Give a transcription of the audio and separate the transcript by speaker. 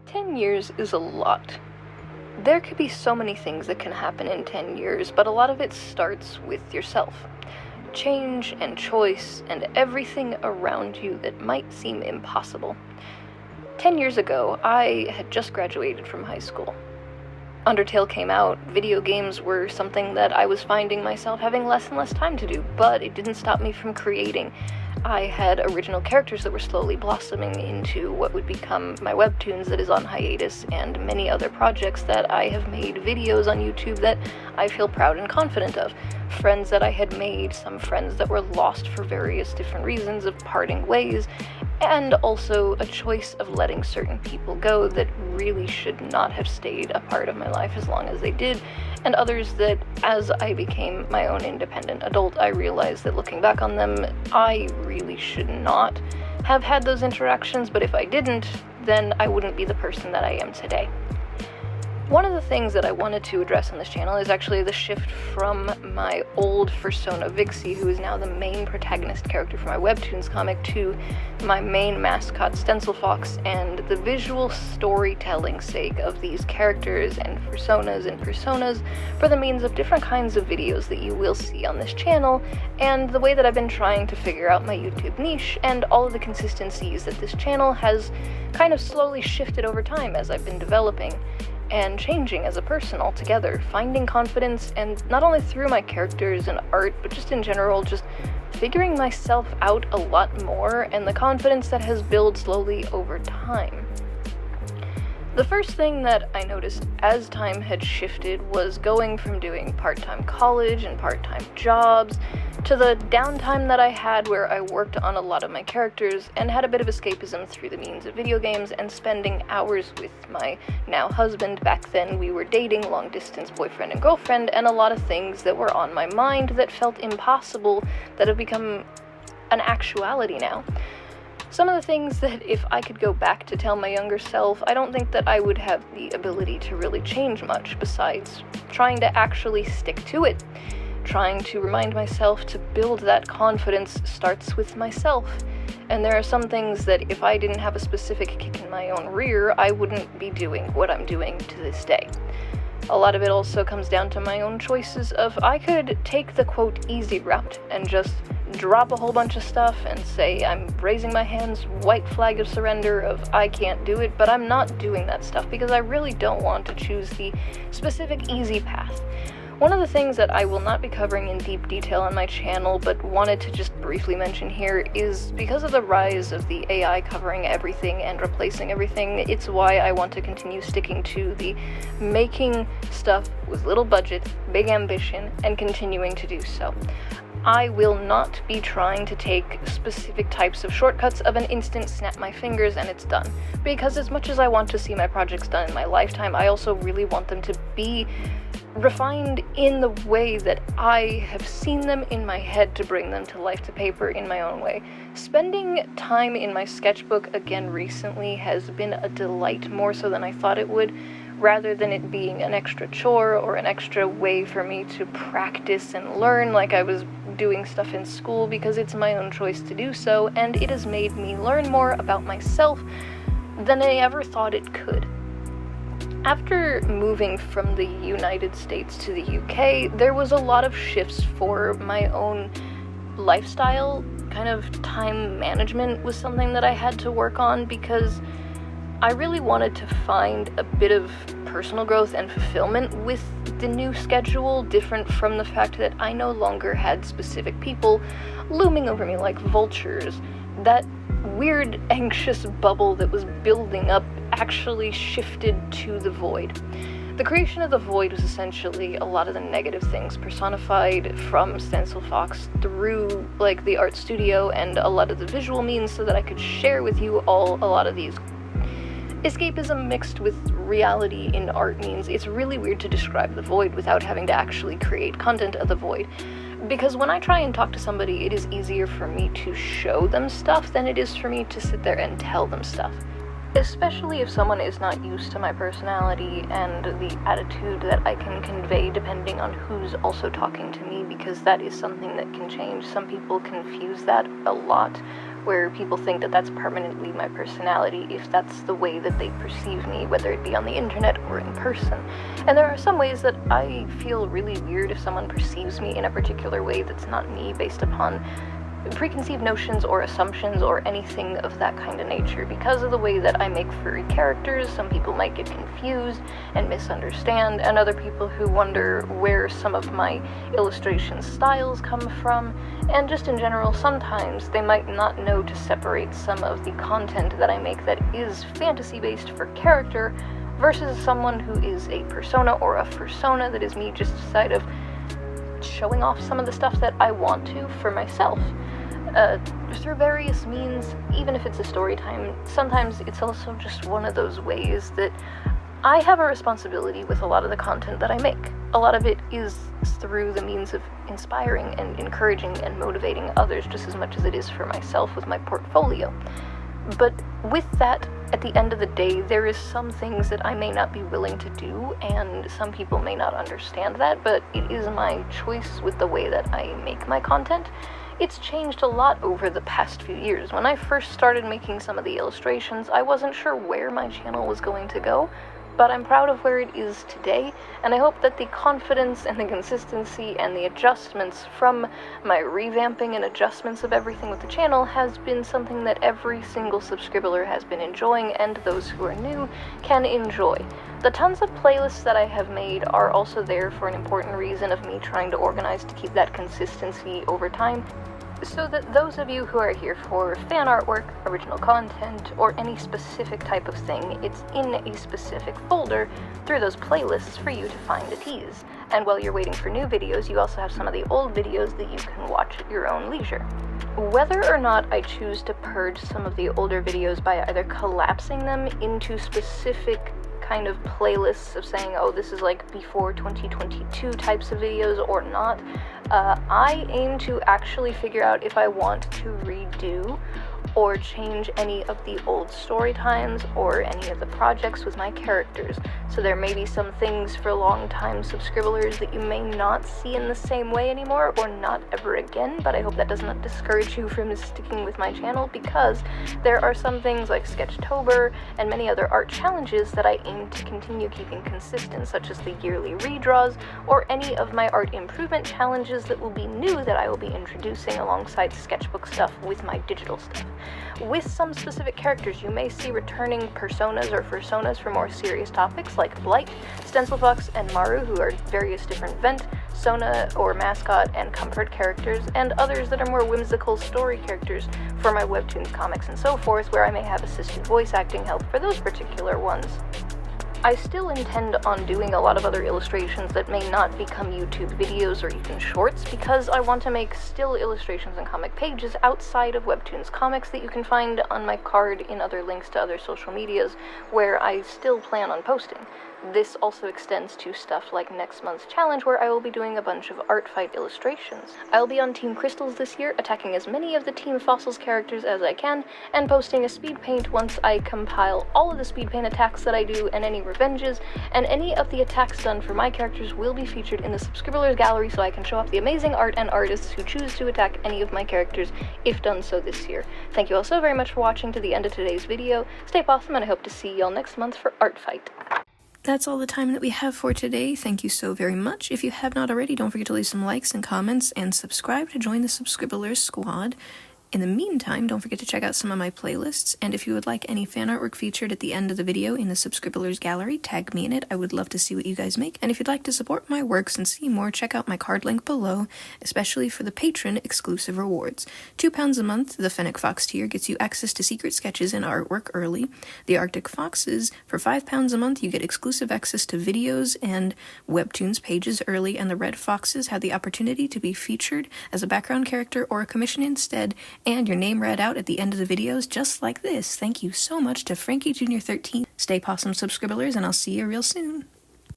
Speaker 1: 10 years is a lot. There could be so many things that can happen in 10 years, but a lot of it starts with yourself. Change and choice and everything around you that might seem impossible. 10 years ago, I had just graduated from high school. Undertale came out, video games were something that I was finding myself having less and less time to do, but it didn't stop me from creating. I had original characters that were slowly blossoming into what would become my webtoons that is on hiatus, and many other projects that I have made videos on YouTube that I feel proud and confident of. Friends that I had made, some friends that were lost for various different reasons of parting ways, and also a choice of letting certain people go that really should not have stayed a part of my life as long as they did, and others that, as I became my own independent adult, I realized that looking back on them, I really should not have had those interactions, but if I didn't, then I wouldn't be the person that I am today. One of the things that I wanted to address on this channel is actually the shift from my old persona Vixie, who is now the main protagonist character for my webtoons comic, to my main mascot Stencil Fox, and the visual storytelling sake of these characters and personas for the means of different kinds of videos that you will see on this channel, and the way that I've been trying to figure out my YouTube niche and all of the consistencies that this channel has kind of slowly shifted over time as I've been developing and changing as a person altogether, finding confidence, and not only through my characters and art, but just in general, just figuring myself out a lot more, and the confidence that has built slowly over time. The first thing that I noticed as time had shifted was going from doing part-time college and part-time jobs to the downtime that I had where I worked on a lot of my characters and had a bit of escapism through the means of video games and spending hours with my now husband. Back then we were dating, long-distance boyfriend and girlfriend, and a lot of things that were on my mind that felt impossible that have become an actuality now. Some of the things that if I could go back to tell my younger self, I don't think that I would have the ability to really change much besides trying to actually stick to it. Trying to remind myself to build that confidence starts with myself. And there are some things that if I didn't have a specific kick in my own rear, I wouldn't be doing what I'm doing to this day. A lot of it also comes down to my own choices of I could take the quote easy route and just drop a whole bunch of stuff and say I'm raising my hands, white flag of surrender of I can't do it, but I'm not doing that stuff because I really don't want to choose the specific easy path. One of the things that I will not be covering in deep detail on my channel, but wanted to just briefly mention here, is because of the rise of the AI covering everything and replacing everything, it's why I want to continue sticking to the making stuff with little budget, big ambition, and continuing to do so. I will not be trying to take specific types of shortcuts of an instant snap my fingers and it's done. Because as much as I want to see my projects done in my lifetime, I also really want them to be refined in the way that I have seen them in my head to bring them to life to paper in my own way. Spending time in my sketchbook again recently has been a delight, more so than I thought it would, rather than it being an extra chore or an extra way for me to practice and learn like I was doing stuff in school, because it's my own choice to do so, and it has made me learn more about myself than I ever thought it could. After moving from the United States to the UK, there was a lot of shifts for my own lifestyle. Kind of time management was something that I had to work on because I really wanted to find a bit of personal growth and fulfillment with the new schedule, different from the fact that I no longer had specific people looming over me like vultures. That weird, anxious bubble that was building up actually shifted to the void. The creation of the void was essentially a lot of the negative things personified from Stencil Fox through like the art studio and a lot of the visual means so that I could share with you all a lot of these. Escapism mixed with reality in art means it's really weird to describe the void without having to actually create content of the void. Because when I try and talk to somebody, it is easier for me to show them stuff than it is for me to sit there and tell them stuff. Especially if someone is not used to my personality and the attitude that I can convey depending on who's also talking to me, because that is something that can change. Some people confuse that a lot, where people think that that's permanently my personality if that's the way that they perceive me, whether it be on the internet or in person. And there are some ways that I feel really weird if someone perceives me in a particular way that's not me, based upon preconceived notions or assumptions or anything of that kind of nature. Because of the way that I make furry characters, some people might get confused and misunderstand, and other people who wonder where some of my illustration styles come from, and just in general, sometimes they might not know to separate some of the content that I make that is fantasy-based for character versus someone who is a persona or a fursona that is me just side of showing off some of the stuff that I want to for myself. Through various means, even if it's a story time, sometimes it's also just one of those ways that I have a responsibility with a lot of the content that I make. A lot of it is through the means of inspiring and encouraging and motivating others just as much as it is for myself with my portfolio. But with that, at the end of the day, there is some things that I may not be willing to do, and some people may not understand that, but it is my choice with the way that I make my content. It's changed a lot over the past few years. When I first started making some of the illustrations, I wasn't sure where my channel was going to go, but I'm proud of where it is today, and I hope that the confidence and the consistency and the adjustments from my revamping and adjustments of everything with the channel has been something that every single subscriber has been enjoying, and those who are new can enjoy. The tons of playlists that I have made are also there for an important reason of me trying to organize to keep that consistency over time, so that those of you who are here for fan artwork, original content, or any specific type of thing, it's in a specific folder through those playlists for you to find at ease. And while you're waiting for new videos, you also have some of the old videos that you can watch at your own leisure. Whether or not I choose to purge some of the older videos by either collapsing them into specific kind of playlists of saying, oh, this is like before 2022 types of videos or not, I aim to actually figure out if I want to redo or change any of the old story times or any of the projects with my characters. So there may be some things for long-time subscribers that you may not see in the same way anymore, or not ever again, but I hope that does not discourage you from sticking with my channel, because there are some things like Sketchtober and many other art challenges that I aim to continue keeping consistent, such as the yearly redraws or any of my art improvement challenges that will be new that I will be introducing alongside sketchbook stuff with my digital stuff. With some specific characters, you may see returning personas or fursonas for more serious topics like Blight, Stencilfox, and Maru, who are various different vent, Sona or mascot, and comfort characters, and others that are more whimsical story characters for my webtoons, comics, and so forth, where I may have assistant voice acting help for those particular ones. I still intend on doing a lot of other illustrations that may not become YouTube videos or even shorts, because I want to make still illustrations and comic pages outside of Webtoons comics that you can find on my card in other links to other social medias where I still plan on posting. This also extends to stuff like next month's challenge, where I will be doing a bunch of art fight illustrations. I'll be on Team Crystals this year, attacking as many of the Team Fossils characters as I can, and posting a speed paint once I compile all of the speed paint attacks that I do and any revenges, and any of the attacks done for my characters will be featured in the subscribers gallery, so I can show off the amazing art and artists who choose to attack any of my characters if done so this year. Thank you all so very much for watching to the end of today's video. Stay awesome, and I hope to see y'all next month for Art Fight. That's all the time that we have for today. Thank you so very much. If you have not already, don't forget to leave some likes and comments and subscribe to join the Subscribers squad. In the meantime, don't forget to check out some of my playlists, and if you would like any fan artwork featured at the end of the video in the Subscribers gallery, tag me in it. I would love to see what you guys make. And if you'd like to support my works and see more, check out my card link below, especially for the patron exclusive rewards. £2 a month, the Fennec Fox tier gets you access to secret sketches and artwork early. The Arctic Foxes, for £5 a month, you get exclusive access to videos and Webtoons pages early, and the Red Foxes have the opportunity to be featured as a background character or a commission instead, and your name read out at the end of the videos just like this. Thank you so much to Frankie Jr. 13. Stay Possum subscribers, and I'll see you real soon.